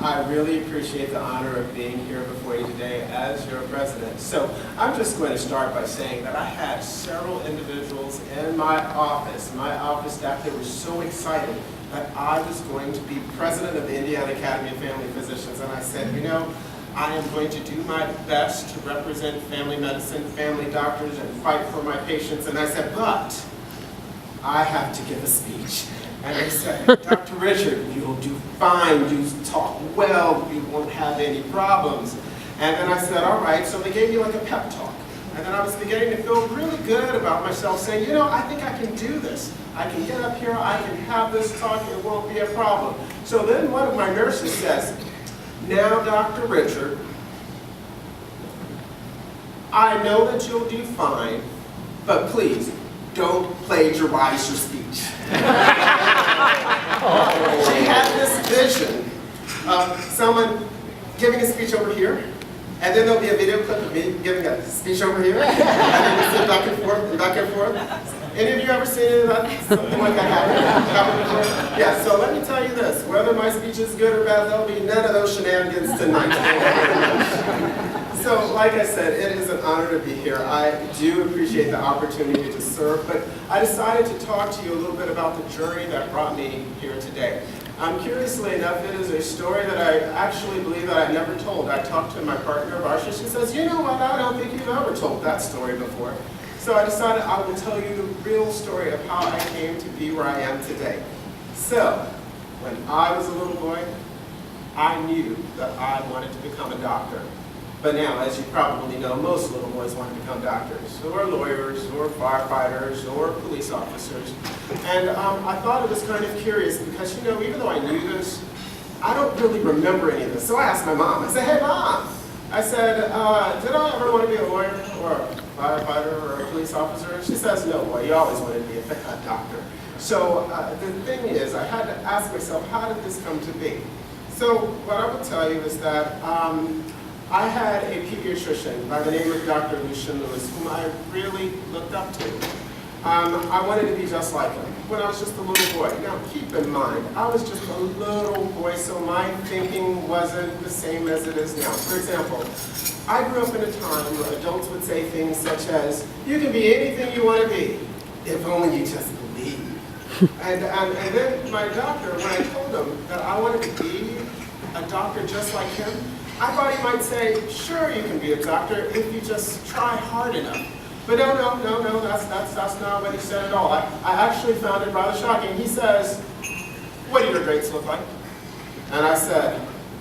I really appreciate the honor of being here before you today as your president. So I'm just going to start by saying that I had several individuals in my office staff, that were so excited that I was going to be president of the Indiana Academy of Family Physicians. And I said, you know, I am going to do my best to represent family medicine, family doctors, and fight for my patients. And I said, but I have to give a speech. And they said, Dr. Richard, you'll do fine, you talk well, you won't have any problems. And then I said, all right, so they gave me like a pep talk. And then I was beginning to feel really good about myself, saying, you know, I think I can do this. I can get up here, I can have this talk, it won't be a problem. So then one of my nurses says, now, Dr. Richard, I know that you'll do fine, but please, don't plagiarize your speech. She had this vision of someone giving a speech over here, and then there'll be a video clip of me giving a speech over here, and then you sit back and forth, and back and forth. Any of you ever seen that? Something like that happen? Yeah, so let me tell you this, whether my speech is good or bad, there'll be none of those shenanigans tonight. So, like I said, it is an honor to be here. I do appreciate the opportunity to serve, but I decided to talk to you a little bit about the journey that brought me here today. Curiously enough, it is a story that I actually believe that I never told. I talked to my partner, Varsha. She says, you know what, I don't think you've ever told that story before. So I decided I will tell you the real story of how I came to be where I am today. So, when I was a little boy, I knew that I wanted to become a doctor. But now, as you probably know, most little boys want to become doctors, or lawyers, or firefighters, or police officers. And I thought it was kind of curious because, you know, even though I knew this, I don't really remember any of this. So I asked my mom, I said, hey Mom, I said, did I ever want to be a lawyer, or a firefighter, or a police officer? And she says, no boy, you always wanted to be a doctor. So the thing is, I had to ask myself, how did this come to be? So what I will tell you is that I had a pediatrician by the name of Dr. Lucian Lewis, whom I really looked up to. I wanted to be just like him when I was just a little boy. Now keep in mind, I was just a little boy, so my thinking wasn't the same as it is now. For example, I grew up in a time where adults would say things such as, you can be anything you want to be, if only you just believe. And then my doctor, when I told him that I wanted to be a doctor just like him, I thought he might say, sure you can be a doctor if you just try hard enough. But no, that's not what he said at all. I actually found it rather shocking. He says, what do your grades look like? And I said,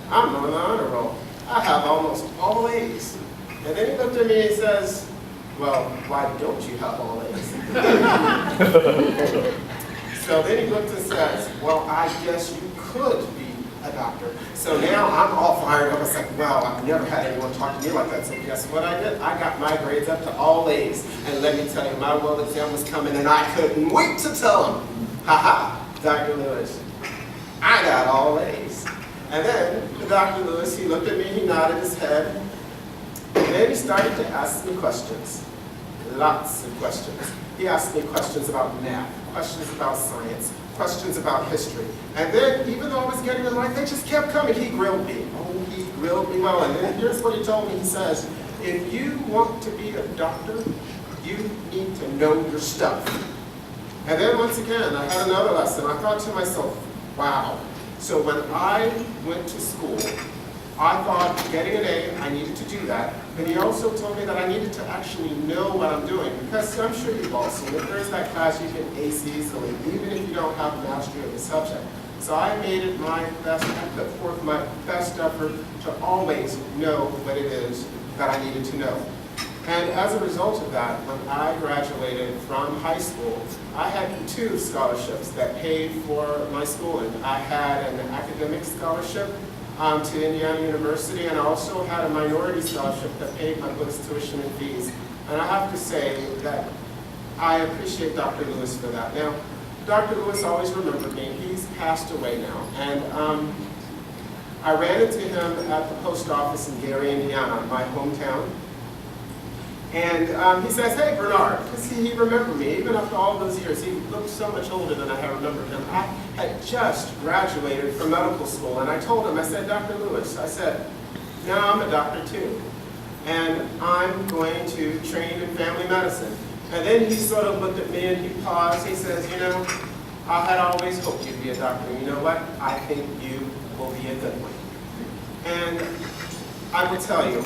I'm on the honor roll. I have almost all A's. And then he looked at me and he says, well, why don't you have all A's? So then he looked and says, well, I guess you could be a doctor. So now I'm all fired up. I was like, well, I've never had anyone talk to me like that. So guess what I did? I got my grades up to all A's. And let me tell you, my world exam was coming and I couldn't wait to tell him, haha, Dr. Lewis, I got all A's. And then Dr. Lewis, he looked at me, he nodded his head, and then he started to ask me questions. Lots of questions. He asked me questions about math, questions about science, questions about history. And then, even though I was getting them right, they just kept coming. He grilled me. Oh, he grilled me well. And then here's what he told me. He says, if you want to be a doctor, you need to know your stuff. And then once again, I had another lesson. I thought to myself, wow. So when I went to school, I thought getting an A, I needed to do that. But he also told me that I needed to actually know what I'm doing. Because I'm sure you've all seen, if there's that class, you can ace easily, even if you don't have mastery of the subject. So I made it my best, I put forth my best effort to always know what it is that I needed to know. And as a result of that, when I graduated from high school, I had 2 scholarships that paid for my schooling. I had an academic scholarship to Indiana University, and I also had a minority scholarship that paid my books, tuition, and fees. And I have to say that I appreciate Dr. Lewis for that. Now, Dr. Lewis always remembered me. He's passed away now. And I ran into him at the post office in Gary, Indiana, my hometown. And he says, hey, Bernard, because he remembered me, even after all those years. He looked so much older than I had remembered him. had just graduated from medical school. And I told him, I said, Dr. Lewis, I said, now I'm a doctor too. And I'm going to train in family medicine. And then he sort of looked at me and he paused. He says, you know, I had always hoped you'd be a doctor. You know what? I think you will be a good one. And I will tell you,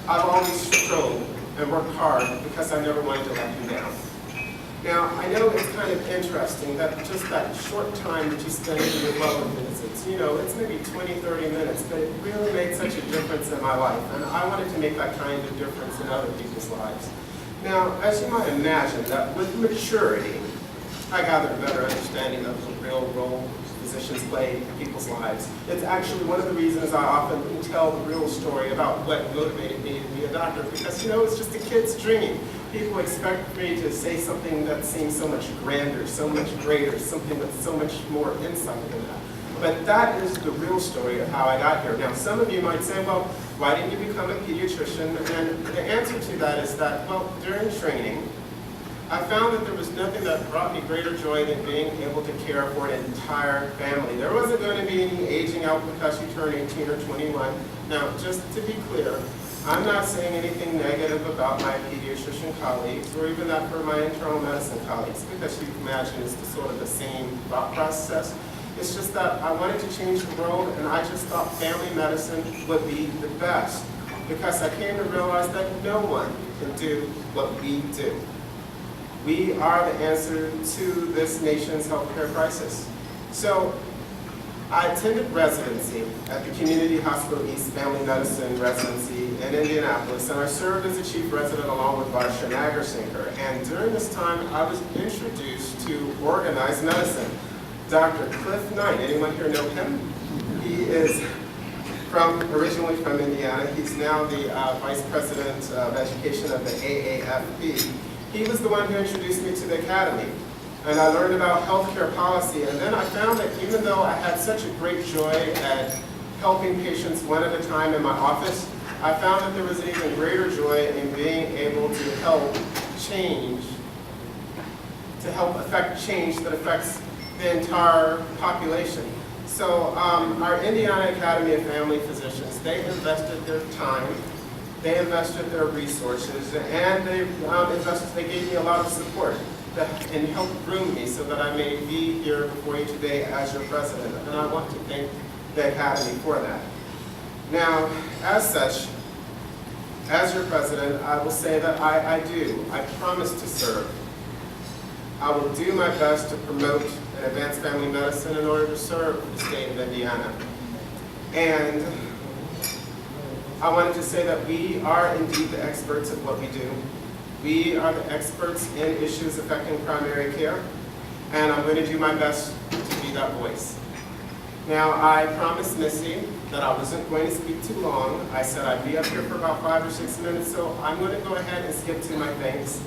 I've always strove and worked hard because I never wanted to let him down. Now, I know it's kind of interesting that just that short time that you spend in your well visits, you know, it's maybe 20, 30 minutes, but it really made such a difference in my life. And I wanted to make that kind of difference in other people's lives. Now, as you might imagine, that with maturity, I gathered a better understanding of the real role physicians play in people's lives. It's actually one of the reasons I often tell the real story about what motivated me to be a doctor, because, you know, it's just a kid's dream. People expect me to say something that seems so much grander, so much greater, something with so much more insight than that. But that is the real story of how I got here. Now, some of you might say, well, why didn't you become a pediatrician? And the answer to that is that, well, during training, I found that there was nothing that brought me greater joy than being able to care for an entire family. There wasn't going to be any aging out because you turn 18 or 21. Now, just to be clear, I'm not saying anything negative about my pediatrician colleagues or even that for my internal medicine colleagues, because you can imagine it's sort of the same thought process. It's just that I wanted to change the world, and I just thought family medicine would be the best, because I came to realize that no one can do what we do. We are the answer to this nation's healthcare crisis. So I attended residency at the Community Hospital East Family Medicine Residency in Indianapolis, and I served as a chief resident along with Varsha Nagarsinker. And during this time, I was introduced to organized medicine. Dr. Cliff Knight, anyone here know him? He is originally from Indiana. He's now the Vice President of Education of the IAFP. He was the one who introduced me to the academy. And I learned about healthcare policy, and then I found that even though I had such a great joy at helping patients one at a time in my office, I found that there was an even greater joy in being able to help affect change that affects the entire population. So our Indiana Academy of Family Physicians, they invested their time, they invested their resources, and they gave me a lot of support and helped groom me so that I may be here before you today as your president. And I want to thank the Academy for that. Now, as such, as your president, I will say that I promise to serve. I will do my best to promote and advance family medicine in order to serve the state of Indiana. And I wanted to say that we are indeed the experts at what we do. We are the experts in issues affecting primary care, and I'm going to do my best to be that voice. Now, I promised Missy that I wasn't going to speak too long. I said I'd be up here for about 5 or 6 minutes, so I'm going to go ahead and skip to my thanks.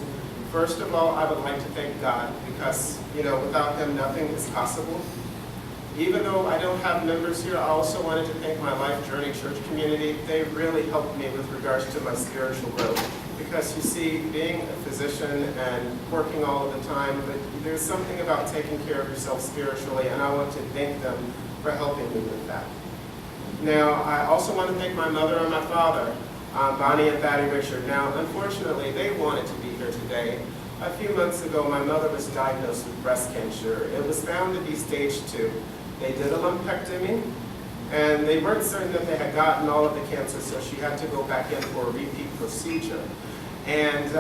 First of all, I would like to thank God, because, you know, without Him, nothing is possible. Even though I don't have members here, I also wanted to thank my Life Journey Church community. They really helped me with regards to my spiritual growth. Because you see, being a physician and working all of the time, but there's something about taking care of yourself spiritually, and I want to thank them for helping me with that. Now, I also want to thank my mother and my father, Bonnie and Thaddy Richard. Now, unfortunately, they wanted to be here today. A few months ago, my mother was diagnosed with breast cancer. It was found to be stage 2. They did a lumpectomy, and they weren't certain that they had gotten all of the cancer, so she had to go back in for a repeat procedure. And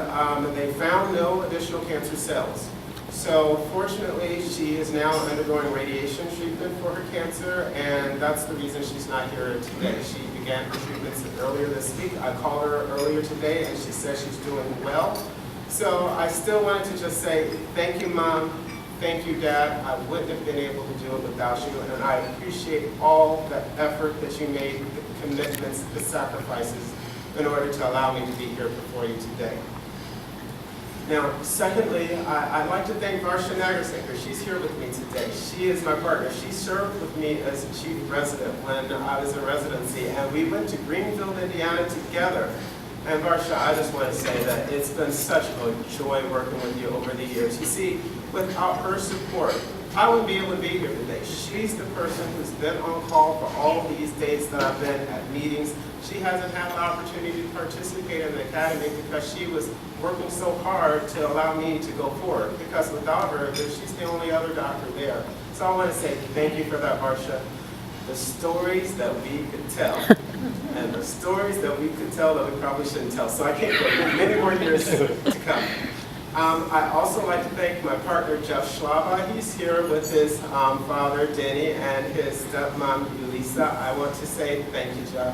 they found no additional cancer cells. So fortunately, she is now undergoing radiation treatment for her cancer, and that's the reason she's not here today. She began her treatments earlier this week. I called her earlier today, and she says she's doing well. So I still wanted to just say, thank you, Mom. Thank you, Dad. I wouldn't have been able to do it without you, and I appreciate all the effort that you made, the commitments, the sacrifices, in order to allow me to be here before you today. Now, secondly, I'd like to thank Varsha Nagarsinker. She's here with me today. She is my partner. She served with me as a chief resident when I was in residency, and we went to Greenfield, Indiana together. And Varsha, I just want to say that it's been such a joy working with you over the years. You see, without her support, I wouldn't be able to be here today. She's the person who's been on call for all these days that I've been at meetings. She hasn't had the opportunity to participate in the academy because she was working so hard to allow me to go forward. Because without her, she's the only other doctor there. So I want to say thank you for that, Marcia. The stories that we could tell, and the stories that we could tell that we probably shouldn't tell. So I can't wait many more years to come. I also like to thank my partner, Jeff Schlaba. He's here with his father, Denny, and his stepmom, Elisa. I want to say thank you, Jeff.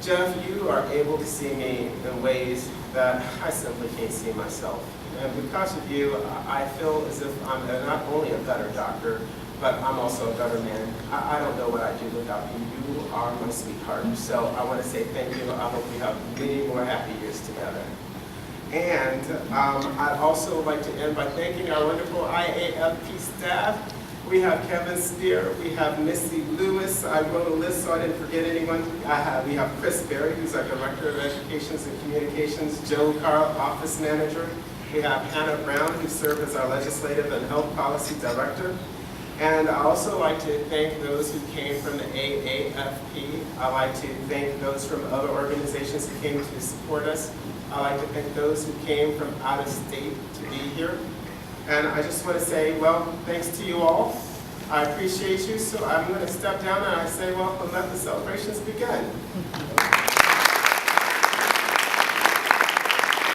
Jeff, you are able to see me in ways that I simply can't see myself. And because of you, I feel as if I'm not only a better doctor, but I'm also a better man. I don't know what I'd do without you. You are my sweetheart. So I want to say thank you. I hope we have many more happy years together. And I'd also like to end by thanking our wonderful IAFP staff. We have Kevin Spear, we have Missy Lewis. I wrote a list so I didn't forget anyone. We have Chris Berry, who's our Director of Educations and Communications, Joe Carl, Office Manager. We have Hannah Brown, who served as our Legislative and Health Policy Director. And I also like to thank those who came from the IAFP. I like to thank those from other organizations who came to support us. I like to thank those who came from out of state to be here. And I just want to say, well, thanks to you all. I appreciate you. So I'm going to step down and I say, well, let the celebrations begin.